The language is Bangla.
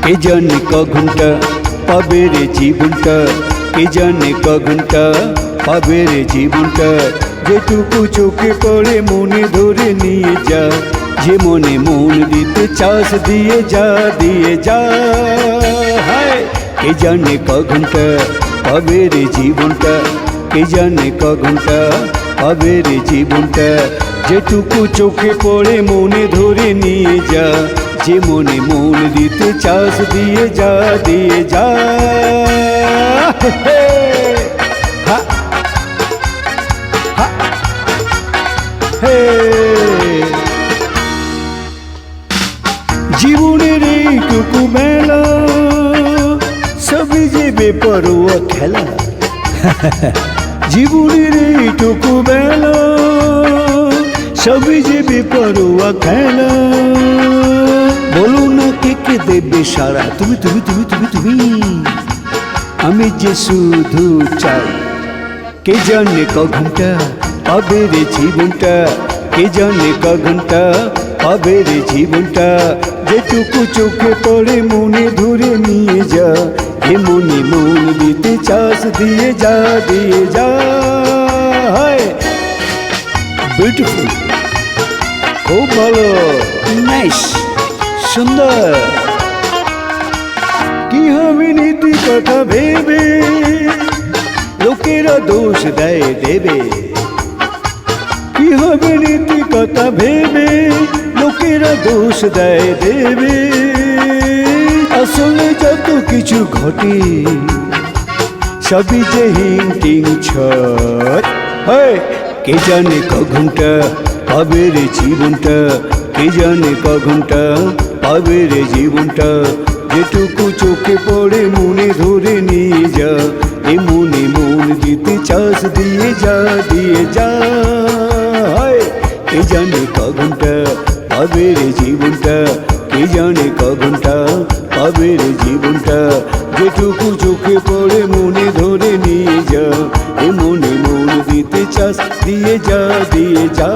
কে জানে ক ঘন্টা পাবে রে জীবনটা, কে জানে ক ঘন্টা পাবে রে জীবনটা। যেটুকু চোখে পড়ে মনে ধরে নিয়ে যা, যে মনে মন দিতে চাস দিয়ে যা, দিয়ে যা। হায় কে জানে ক ঘন্টা পাবে রে জীবনটা, কে জানে ক ঘন্টা পাবে রে জীবনটা। যেটুকু চোখে পড়ে মনে ধরে নিয়ে যা, যে মনে মন দিতে চাস দিয়ে যা, দিয়ে যা। হা হা হে জীবনের এইটুকু বেলা, সবই যে বেপরোয়া খেলা। জীবনের এইটুকু বেলা, সবই যে বেপরোয়া খেলা। বলো না কে কে দেবে সারা, তুমি তুমি তুমি তুমি তুমি। আমি যে শুধু চাই, কে জানে ক ঘন্টা পাবে রে জীবনটা, কে জানে ক ঘন্টা পাবে রে জীবনটা। যেটুকু চোখে পড়ে মনে ধরে নিয়ে যা, এ মনে মন দিতে চাস দিয়ে যা, দিয়ে যা। হায় বিউটিফুল, খুব ভালো, নাইস, সুন্দর। কি হবে নীতি কথা ভেবে লোকেরা দোষ দেয় দেবে, কি হবে নীতি কথা ভেবে লোকেরা দোষ দেয় দেবে। আসলে যত কিছু ঘটে সবই যে হিংটিং ছট। হয় কে জানে ক ঘন্টা পাবে রে জীবনটা, কে জানে ক ঘন্টা পাবে রে জীবনটা। যেটুকু চোখে পড়ে মনে ধরে নিয়ে যা, এ মনে মন দিতে চাস দিয়ে যা, দিয়ে যা। হায় কে জানে ক ঘন্টা পাবে রে জীবনটা, কে জানে ক ঘন্টা পাবে রে জীবনটা। যেটুকু চোখে পড়ে মনে ধরে নিয়ে যা, এ মনে মন দিতে চাস দিয়ে যা, দিয়ে যা।